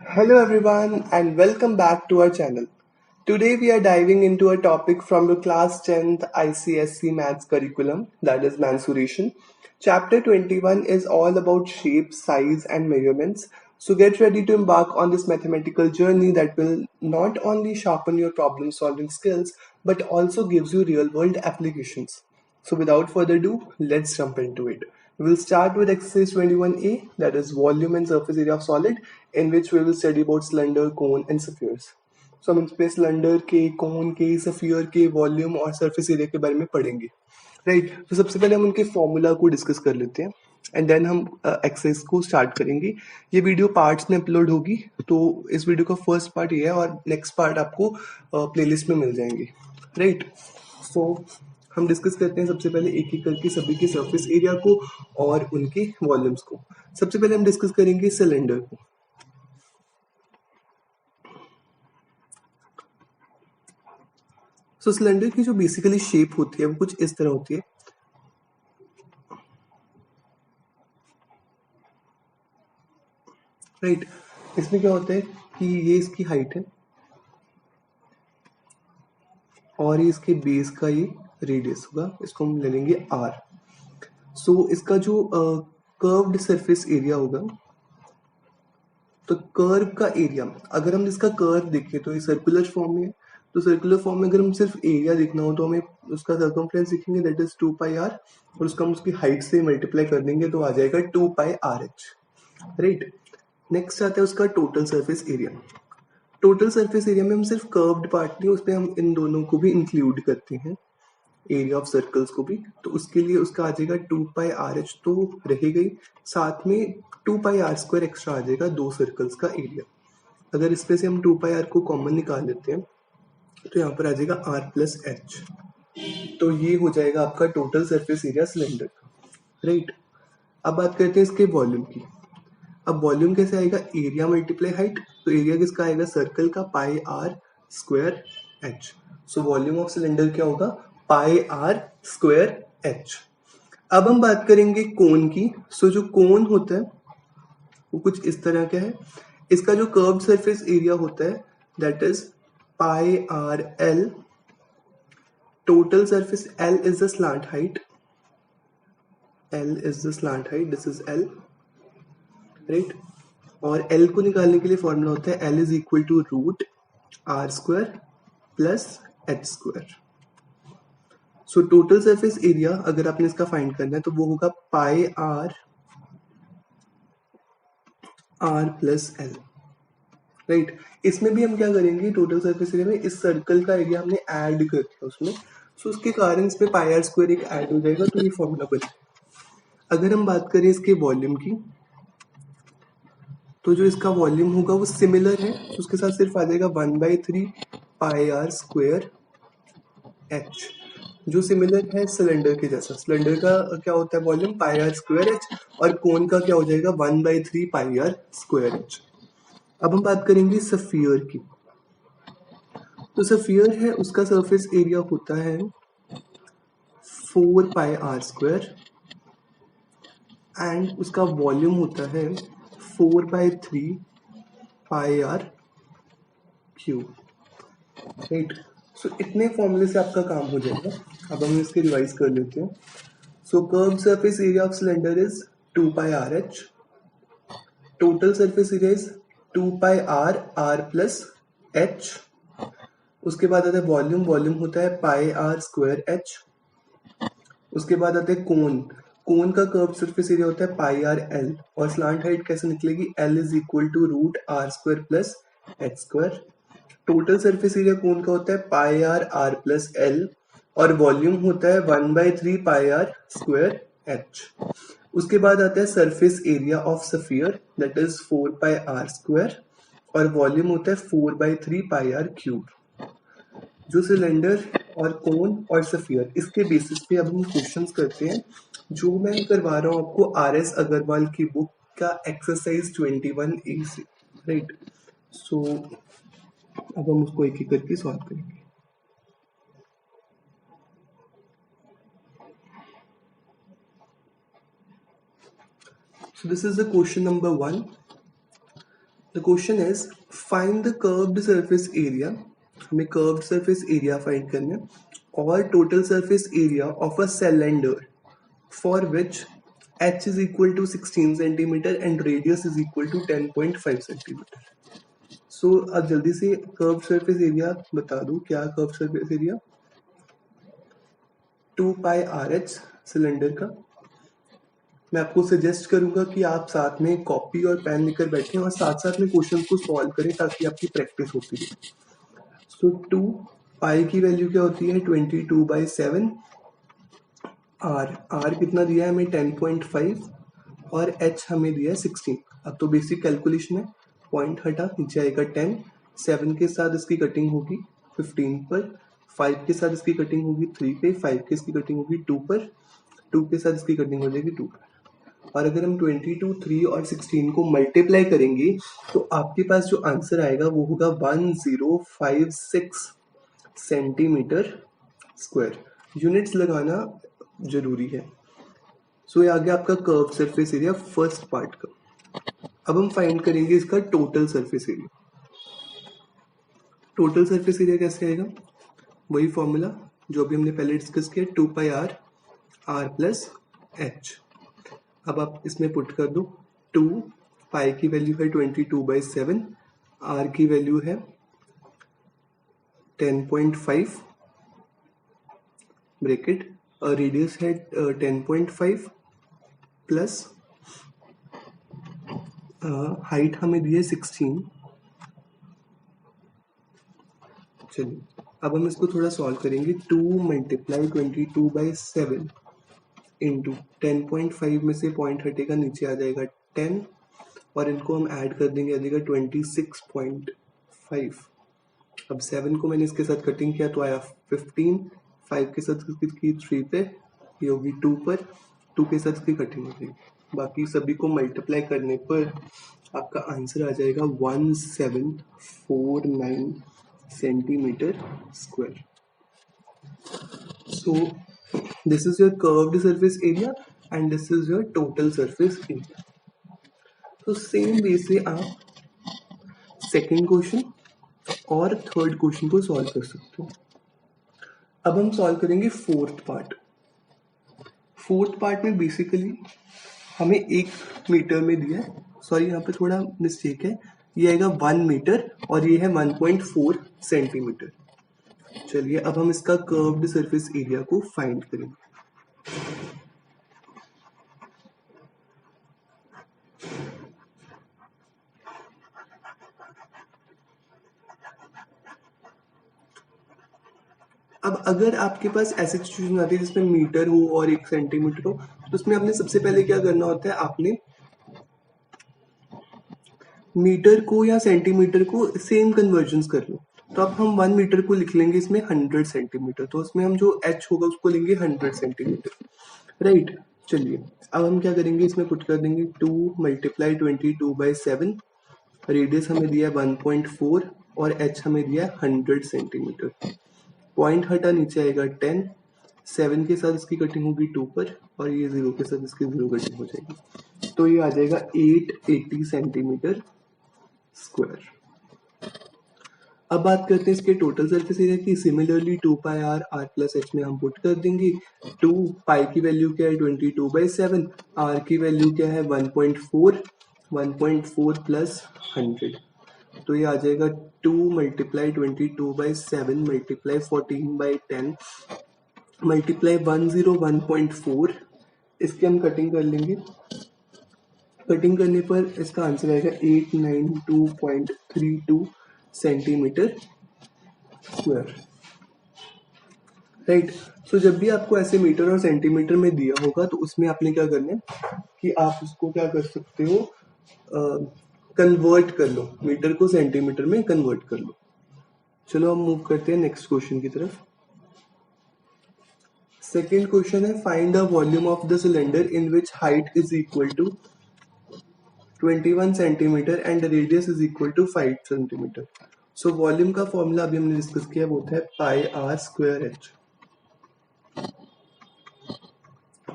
Hello everyone and welcome back to our channel. Today we are diving into a topic from the class 10th ICSE maths curriculum, that is mensuration. Chapter 21 is all about shape, size and measurements. So get ready to embark on this mathematical journey that will not only sharpen your problem solving skills but also gives you real world applications. So without further ado, let's jump into it. We will start with exercise 21A, that is volume and surface area of solid, in which we will study about cylinder, cone and spheres. So हम इसमें cylinder के, कोन के, sphere के volume और surface area के बारे में पढ़ेंगे. राइट. तो सबसे पहले हम उनके फॉर्मूला को डिस्कस कर लेते हैं एंड देन हम एक्सरसाइज को स्टार्ट करेंगे. ये वीडियो पार्ट्स में अपलोड होगी, तो इस वीडियो का फर्स्ट पार्ट ये है और नेक्स्ट पार्ट आपको प्लेलिस्ट में मिल जाएंगे. राइट. सो हम डिस्कस करते हैं सबसे पहले एक एक करके सभी के सरफेस एरिया को और उनके वॉल्यूम्स को. सबसे पहले हम डिस्कस करेंगे सिलेंडर को. सो सिलेंडर की जो बेसिकली शेप होती है वो कुछ इस तरह होती है. राइट. इसमें क्या होता है कि ये इसकी हाइट है और ये इसके बेस का ये रेडियस होगा, इसको हम ले लेंगे r. सो इसका जो कर्व्ड सरफेस एरिया होगा, तो कर्व का एरिया, अगर हम इसका कर्व देखें तो ये सर्कुलर फॉर्म में है. तो सर्कुलर फॉर्म में अगर हम सिर्फ एरिया देखना हो तो हमें उसका सर्कमफ्रेंस देखेंगे, दैट इज 2πr, और उसका हम उसकी हाइट से मल्टीप्लाई कर देंगे तो आ जाएगा 2πrh. राइट. नेक्स्ट आता है उसका total surface area. Total surface area में हम सिर्फ कर्व्ड पार्ट नहीं, उसमें हम इन दोनों को भी इंक्लूड करते हैं, एरिया ऑफ सर्कल्स को भी. तो उसके लिए उसका आ जाएगा 2πrh तो रहेगा ही, साथ में 2πr² एक्स्ट्रा आ जाएगा दो सर्कल्स का एरिया. अगर इसमें से हम 2πr को कॉमन निकाल लेते हैं तो यहाँ पर आ जाएगा r+h. तो ये हो जाएगा आपका टोटल सरफेस एरिया सिलेंडर का. राइट. अब बात करते हैं इसके वॉल्यूम की. अब वॉल्यूम कैसे आएगा? Area multiply height. तो एरिया किसका आएगा? सर्कल का, πr²h. So volume of cylinder क्या होगा? πr²h. अब हम बात करेंगे कोन की. सो जो कोन होता है वो कुछ इस तरह का है. इसका जो कर्व्ड सरफेस एरिया होता है that is πrl. Total surface l is the slant height. l is the slant height, this is l. Right. और l को निकालने के लिए फॉर्मूला होता है l is equal to √r² plus h². So total surface area अगर आपने इसका फाइंड करना है तो वो होगा πr प्लस l. राइट. इसमें भी हम क्या करेंगे, टोटल सरफेस एरिया में इस सर्कल का एरिया हमने ऐड कर दिया उसमें, सो उसके कारण इसमें πr² एक ऐड हो जाएगा, तो ये फॉर्मूला बनेगा. अगर हम बात करें इसके वॉल्यूम की, तो जो इसका वॉल्यूम होगा वो सिमिलर है, तो उसके साथ सिर्फ आ जाएगा 1/3 πr² h, जो सिमिलर है सिलेंडर के जैसा. सिलेंडर का क्या होता है वॉल्यूम? πr² h, और कोन का क्या हो जाएगा? 1/3 πr² h. अब हम बात करेंगे स्फीयर की. तो स्फीयर है, उसका सरफेस एरिया होता है 4πr² एंड उसका वॉल्यूम होता है 4/3 πr³. राइट. सो इतने फॉर्मूले से आपका काम हो जाएगा. अब हम इसके रिवाइज कर लेते हैं. So curved surface area of cylinder is 2πrh. Total surface area is 2πr+h. उसके बाद आता है वॉल्यूम. वॉल्यूम होता है πr²h. उसके बाद आता है कोन. कोन का कर्व सरफेस एरिया होता है πrl, और स्लांट हाइट कैसे निकलेगी? l is equal to √r² plus h². Total surface area cone का होता है πr+l, और वॉल्यूम होता है 1/3 πr²h. उसके बाद आता है surface area of sphere that is 4πr², और वॉल्यूम होता है 4/3 πr³. जो सिलेंडर और कोन और स्फीयर, इसके बेसिस पे अब हम क्वेश्चंस करते हैं, जो मैं करवा रहा हूँ आपको RS अग्रवाल की बुक का एक्सरसाइज 21A से. राइट. सो अब हम उसको एक एक करके सॉल्व करेंगे. So this is the question number 1. The question is find the curved surface area, हमें कर्व्ड सरफेस एरिया फाइंड करना है और total surface area of a cylinder for which h is equal to 16 centimeter and radius is equal to 10.5 centimeter. So अब जल्दी से curve surface area बता दो, क्या कर्व सरफेस एरिया 2 पाई RH सिलेंडर का। मैं आपको सजेस्ट करूंगा कि आप साथ में कॉपी और पेन लेकर बैठें और साथ साथ में क्वेश्चन को सॉल्व करें ताकि आपकी प्रैक्टिस होती रहे। सो 2 पाई की वैल्यू क्या होती है 22/7, आर कितना दिया है हमें 10.5 और h हमें दिया है 16। अब तो बेसिक कैलकुलेशन है, पॉइंट हटा नीचे आएगा 10, 7 के साथ इसकी कटिंग होगी 15 पर, 5 के साथ इसकी कटिंग होगी 3 पे, 5 के इसकी कटिंग होगी 2 पर, 2 के साथ इसकी कटिंग हो जाएगी 2 पर। और अगर हम 22, 3 और 16 को मल्टीप्लाई करेंगे तो आपके पास जो आंसर आएगा वो होगा 1056 सेंटीमीटर स्क्वायर। यूनिट्स लगाना जरूरी है। सो ये आ गया आपका curve surface area first part का। अब हम फाइंड करेंगे इसका total surface area. Total surface area कैसे आएगा, वही फॉर्मूला जो अभी हमने पहले डिस्कस किया, 2 पाई r प्लस h। अब आप इसमें पुट कर दो, 2 पाई की वैल्यू है 22/7, r की वैल्यू है 10.5 ब्रैकेट, रेडियस है 10.5 प्लस हाइट हमें दी है 16। चलिए अब हम इसको थोड़ा सॉल्व करेंगे। 2 मल्टीप्लाई 22/7 इंटू 10.5 में से पॉइंट हटेगा नीचे आ जाएगा 10 और इनको हम ऐड कर देंगे, आ जाएगा 26.5। अब 7 को मैंने इसके साथ कटिंग किया तो आया 15, 5 के साथ इसकी 3 पे, ये होगी 2 पर, 2 के साथ इसकी कटिंग हो जाएगी। बाकी सभी को मल्टीप्लाई करने पर आपका आंसर आ जाएगा 1749 centimetre square. So this is your curved surface area and this is your total surface area. तो सेम वे से आप सेकेंड क्वेश्चन और थर्ड क्वेश्चन को सॉल्व कर सकते हो। अब हम सॉल्व करेंगे फोर्थ पार्ट। फोर्थ पार्ट में बेसिकली हमें 1 मीटर में दिया है, सॉरी यहाँ पे थोड़ा मिस्टेक है, ये आएगा 1 मीटर और ये है 1.4 सेंटीमीटर। चलिए अब हम इसका कर्व्ड सरफेस एरिया को फाइंड करेंगे। अब अगर आपके पास ऐसी सिचुएशन आती है जिसमें मीटर हो और 1 सेंटीमीटर हो, तो उसमें आपने सबसे पहले क्या करना होता है, आपने मीटर को या सेंटीमीटर को सेम कन्वर्जन कर लो। तो अब हम 1 मीटर को लिख लेंगे इसमें 100 सेंटीमीटर, तो उसमें हम जो h होगा उसको लेंगे 100 सेंटीमीटर, राइट। चलिए अब हम क्या करेंगे, इसमें पुट कर देंगे 2 मल्टीप्लाई 22/7, रेडियस हमें दिया है 1.4 और h हमें दिया है 100 सेंटीमीटर। पॉइंट हटा नीचे आएगा 10, 7 के साथ इसकी कटिंग होगी 2 पर और ये 0 के साथ इसकी 0 कटिंग हो जाएगी, तो ये आ जाएगा 880 सेंटीमीटर स्क्वायर। अब बात करते हैं इसके टोटल सरफेस एरिया की। सिमिलरली 2 पाई r प्लस h में हम पुट कर देंगे। 2 पाई की वैल्यू क्या है 22/7, r की वैल्यू क्या है 1.4, 1.4 प्लस 100, तो ये आ जाएगा 2 मल्टीप्लाई 22/7 मल्टीप्लाई 14/10 मल्टीप्लाई 101.4, इसकी हम कटिंग कर लेंगे। कटिंग करने पर इसका आंसर आएगा 892.32 सेंटीमीटर स्क्वायर, राइट। सो जब भी आपको ऐसे मीटर और सेंटीमीटर में दिया होगा तो उसमें आपने क्या करना है कि आप उसको क्या कर सकते हो, कन्वर्ट कर लो, मीटर को सेंटीमीटर में कन्वर्ट कर लो। चलो हम मूव करते हैं नेक्स्ट क्वेश्चन की तरफ। सेकेंड क्वेश्चन है find the volume of the cylinder in which height is equal to 21 centimetre and radius is equal to 5 centimetre. So volume का फॉर्मूला अभी हमने डिस्कस किया, वो होता है pi r square h।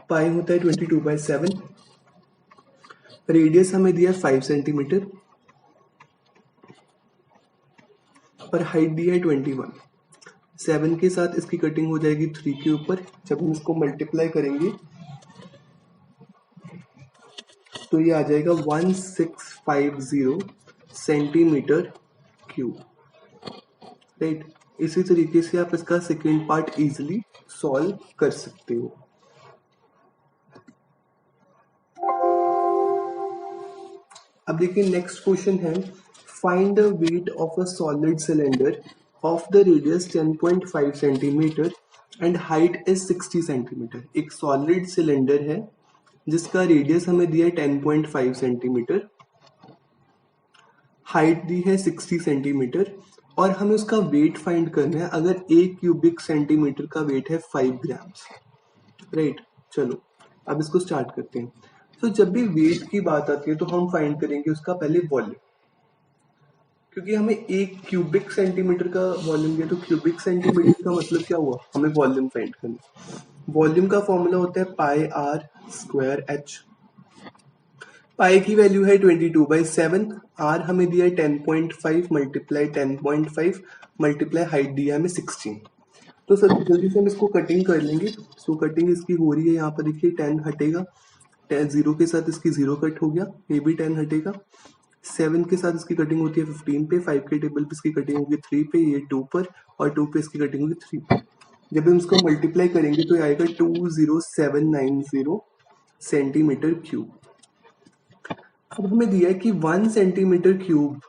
Pi होता है 22/7, रेडियस हमें दिया 5 सेंटीमीटर और हाइट दी है 21। 7 के साथ इसकी कटिंग हो जाएगी 3 के ऊपर। जब हम इसको मल्टीप्लाई करेंगे तो ये आ जाएगा 1650 सेंटीमीटर क्यूब, राइट। इसी तरीके से आप इसका सेकेंड पार्ट इजिली सॉल्व कर सकते हो। अब देखिए नेक्स्ट क्वेश्चन है, find the weight of a solid cylinder of the radius 10.5 centimetre and height is 60 centimetre. एक सॉलिड सिलेंडर है जिसका रेडियस हमें दिया है 10.5 सेंटीमीटर, हाइट दी है 60 सेंटीमीटर और हमें उसका वेट फाइंड करना है। अगर 1 क्यूबिक सेंटीमीटर का वेट है 5 ग्राम्स, राइट। चलो अब इसको स्टार्ट करते हैं। तो जब भी वेट की बात आती है तो हम फाइंड करेंगे उसका पहले वॉल्यूम, क्योंकि हमें 1 क्यूबिक सेंटीमीटर का वॉल्यूम दिया, तो क्यूबिक सेंटीमीटर का मतलब क्या हुआ, हमें वॉल्यूम फाइंड करना। वॉल्यूम का फॉर्मूला होता है पाई आर स्क्वायर एच। पाई की वैल्यू है 22/7, आर हमें दिया है 10.5 मल्टीप्लाई 10.5 मल्टीप्लाई हाइट दिया है हमें 16। तो सर जल्दी से हम इसको कटिंग कर लेंगे। सो कटिंग इसकी हो रही है, यहाँ पर देखिए 10 हटेगा, 10 0 के साथ इसकी 0 कट हो गया, ये भी 10 हटेगा। 7 के साथ इसकी कटिंग होती है 15 पे, 5 के टेबल पे इसकी कटिंग होगी 3 पे, ये 2 पर और 2 पे इसकी कटिंग होगी 3 पे। जब हम इसको मल्टीप्लाई करेंगे तो ये आएगा 20790 सेंटीमीटर क्यूब। अब हमें दिया है कि 1 सेंटीमीटर क्यूब,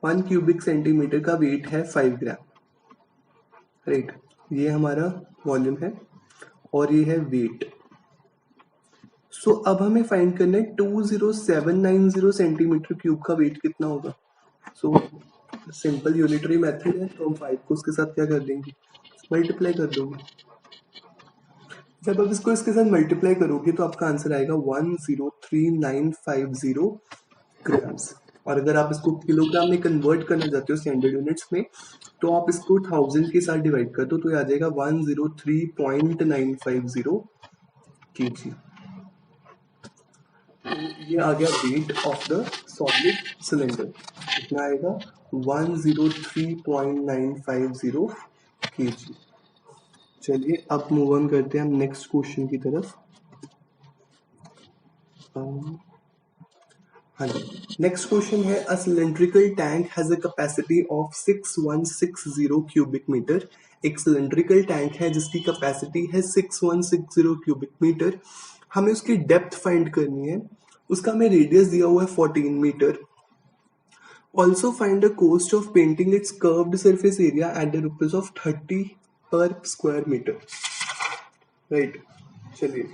1 क्यूबिक सेंटीमीटर का वेट है 5 ग्राम, राइट। ये हमारा वॉल्यूम है और ये है वेट। सो अब हमें फाइंड करना है 20790 सेंटीमीटर क्यूब का वेट कितना होगा। सो सिंपल यूनिटरी मेथड है, तो हम 5 को उसके साथ क्या कर देंगे, मल्टीप्लाई कर दोगे। जब आप इसको इसके साथ मल्टीप्लाई करोगे तो आपका आंसर आएगा 103,950 ग्राम्स। और अगर आप इसको किलोग्राम में कन्वर्ट करना चाहते हो स्टैंडर्ड यूनिट्स में, तो आप इसको 1000 के साथ डिवाइड कर दो तो ये आ जाएगा 103.950 kg। ये आ गया weight of the solid cylinder, कितना आएगा 103.950 kg। चलिए अब मूव ऑन करते हैं हम नेक्स्ट क्वेश्चन की तरफ। हाँ जी, नेक्स्ट क्वेश्चन है, a cylindrical tank has a capacity of 6160 cubic metre. एक सिलेंड्रिकल टैंक है जिसकी कैपेसिटी है 6160 क्यूबिक मीटर। हमें उसकी डेप्थ फाइंड करनी है, उसका हमें रेडियस दिया हुआ है 14 metre. Also find the cost of painting its curved surface area at the rupees of 30 per square metre, right. चलिए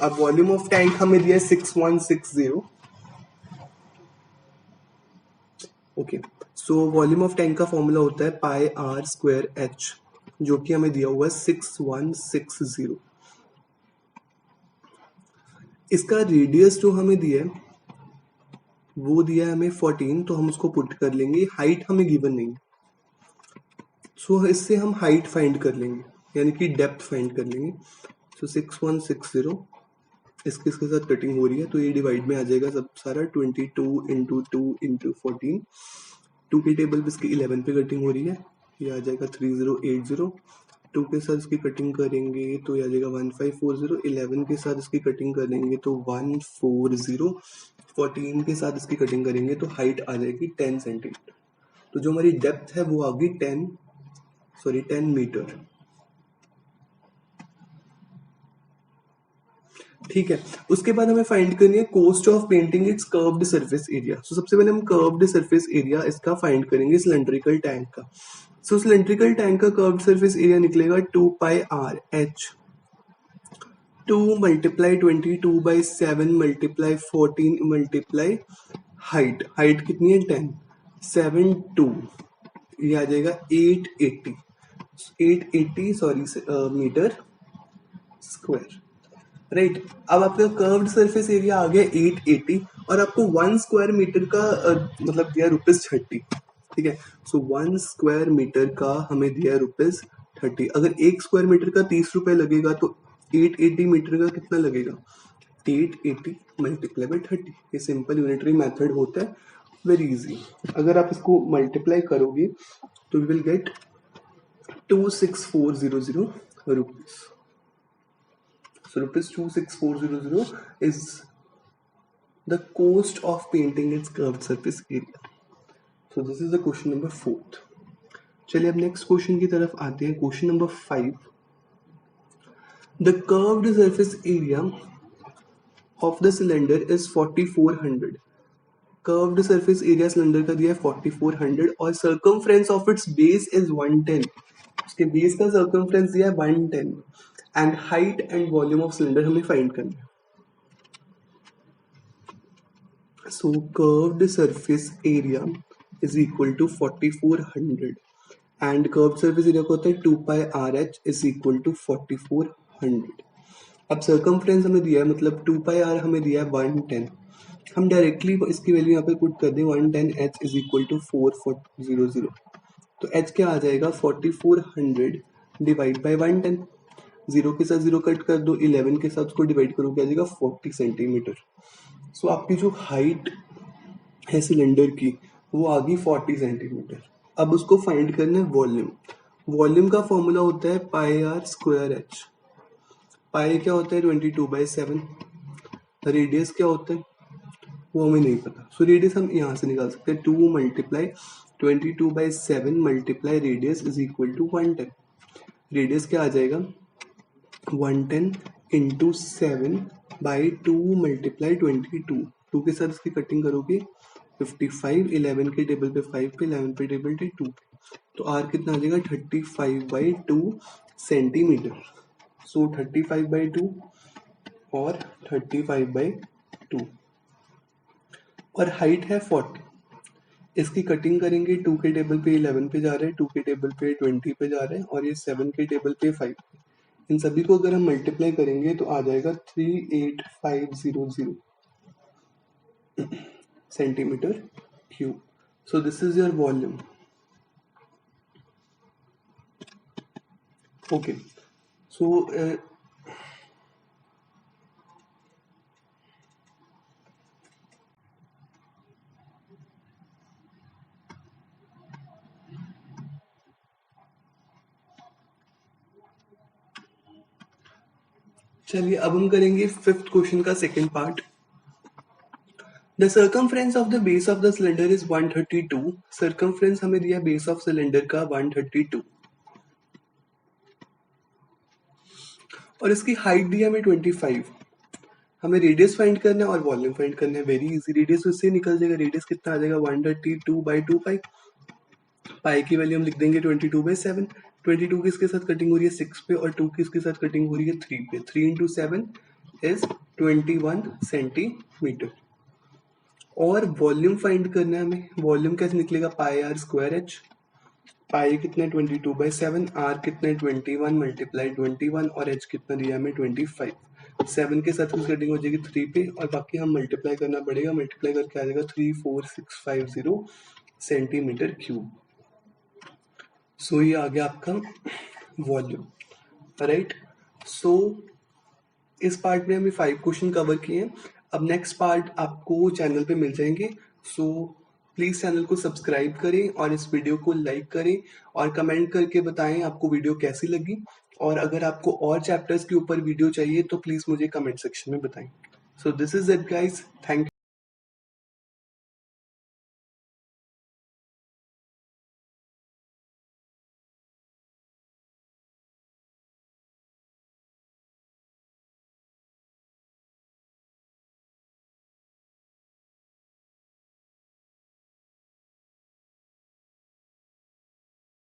अब वॉल्यूम ऑफ टैंक हमें दिया है 6160। Okay, so volume of tank का फॉर्मूला होता है पाई आर स्क्वायर एच, जो कि हमें दिया हुआ है 6160। इसका रेडियस जो हमें दिया है वो दिया है हमें 14, तो हम उसको पुट कर लेंगे। हाइट हमें गिवन नहीं है, सो इससे हम हाइट फाइंड कर लेंगे, यानी कि डेप्थ फाइंड कर लेंगे। सो 6160 इसके साथ कटिंग हो रही है तो ये डिवाइड में आ जाएगा सब सारा 22 इंटू 2 इंटू 14। 2 के टेबल पे इसकी 11 पे कटिंग हो रही है, ये आ जाएगा 3080। 2 के साथ इसकी कटिंग करेंगे तो ये आ जाएगा 1540। 11 के साथ इसकी कटिंग करेंगे तो 140। 14 के साथ इसकी कटिंग करेंगे तो हाइट आ जाएगी 10 सेंटीमीटर। तो जो हमारी डेप्थ है वो आ गई 10 मीटर, ठीक है। उसके बाद हमें फाइंड करनी है cost of painting its curved surface area. So सबसे पहले हम कर्व्ड सरफेस एरिया इसका फाइंड करेंगे सिलेंड्रिकल टैंक का। सो सिलेंड्रिकल टैंक का कर्व्ड सरफेस एरिया निकलेगा 2 pi R H, 2 multiply 22/7 multiply 14 multiply height, height कितनी है 10, 7 ये आ जाएगा 880 मीटर स्क्वायर, राइट। अब आपका कर्व्ड सरफेस एरिया आ गया 880 और आपको 1 स्क्वायर मीटर का मतलब दिया ₹30, ठीक है। सो 1 स्क्वायर मीटर का हमें दिया ₹30। अगर 1 स्क्वायर मीटर का 30 रुपए लगेगा तो 880 मीटर का कितना लगेगा, 880 मल्टीप्लाई बाई 30। ये सिंपल यूनिटरी मेथड होता है, वेरी इजी। अगर आप इसको मल्टीप्लाई करोगे तो you will get 26400 rupees. So rupees 26400 is the cost of painting its curved surface area. So this is the question number 4th. चलिए अब नेक्स्ट क्वेश्चन की तरफ आते हैं। Question number 5, the curved surface area of the cylinder is 4400। Curved surface area cylinder का दिया है 4400 और circumference of its base is 110। उसके बेस का सर्कमफ्रेंस दिया है 110 and height and volume of cylinder हमें फाइंड करना है। So curved surface area is equal to 4400 and curved surface area को होता है 2 pi R H is equal to 4400। अब सर्कमफ्रेंस हमें दिया है, मतलब 2 पाई आर हमें दिया है 110। हम डायरेक्टली इसकी वैल्यू यहाँ पे पुट कर दें 110 एच इज इक्वल टू 4400। तो एच क्या आ जाएगा 4400 डिवाइड बाई 110। 0 के साथ 0 कट कर दो, 11 के साथ उसको डिवाइड करो क्या आ जाएगा 40 सेंटीमीटर। सो आपकी जो हाइट है सिलेंडर की वो आ गई 40 सेंटीमीटर। अब उसको फाइंड करना है वॉल्यूम। वॉल्यूम का फॉर्मूला होता है पाई आर स्क्वायर एच। पाई क्या होता है 22/7। रेडियस क्या होता है वो हमें नहीं पता। सो रेडियस हम यहाँ से निकाल सकते हैं 2 multiply 22/7 multiply radius is equal to 110। Radius क्या आ जाएगा 110 इंटू 7/2 मल्टीप्लाई 22। 2 के साथ इसकी कटिंग करोगे 55, 11 के टेबल पे 5 पे, 11 पे टेबल पे 2 पे, तो आर कितना आ जाएगा 35/2 सेंटीमीटर। सो 35/2 और 35/2 और हाइट है 40। इसकी कटिंग करेंगे 2 के टेबल पे 11 पे जा रहे हैं, 2 के टेबल पे 20 पे जा रहे हैं और ये 7 के टेबल पे 5 पे। इन सभी को अगर हम मल्टीप्लाई करेंगे तो आ जाएगा 38500 centimetre cube. So this is your volume. Okay, so चलिए अब हम करेंगे 5th क्वेश्चन का second part. The circumference of the base of the cylinder is 132। Circumference हमें दिया बेस ऑफ सिलेंडर का 132 और इसकी हाइट दी हमें 25। हमें रेडियस फाइंड करना है और वॉल्यूम फाइंड करना है। Very easy. रेडियस उससे निकल जाएगा। रेडियस कितना आ जाएगा 132/2 पाई। पाई की वैल्यू हम लिख देंगे 22/7। 22 किसके साथ कटिंग हो रही है 6 पे और 2 किसके साथ कटिंग हो रही है 3 पे। 3 इंटू 7 इज 21 सेंटीमीटर। और वॉल्यूम फाइंड करना है हमें। वॉल्यूम कैसे निकलेगा पाई आर स्क्वायर एच। पाई कितना 22/7, आर कितना 21 मल्टीप्लाई 21 और एच कितना दिया हमें 25। 7 के साथ कुछ कटिंग हो जाएगी 3 पे और बाकी हम मल्टीप्लाई करना पड़ेगा। मल्टीप्लाई करके आ जाएगा 34650 सेंटीमीटर क्यूब। सो ये आ गया आपका वॉल्यूम। राइट। सो इस पार्ट में हमने 5 क्वेश्चन कवर किए हैं। अब नेक्स्ट पार्ट आपको चैनल पे मिल जाएंगे। सो प्लीज चैनल को सब्सक्राइब करें और इस वीडियो को लाइक करें और कमेंट करके बताएं आपको वीडियो कैसी लगी। और अगर आपको और चैप्टर्स के ऊपर वीडियो चाहिए तो प्लीज मुझे कमेंट सेक्शन में बताएं। सो this is it guys. Thank you.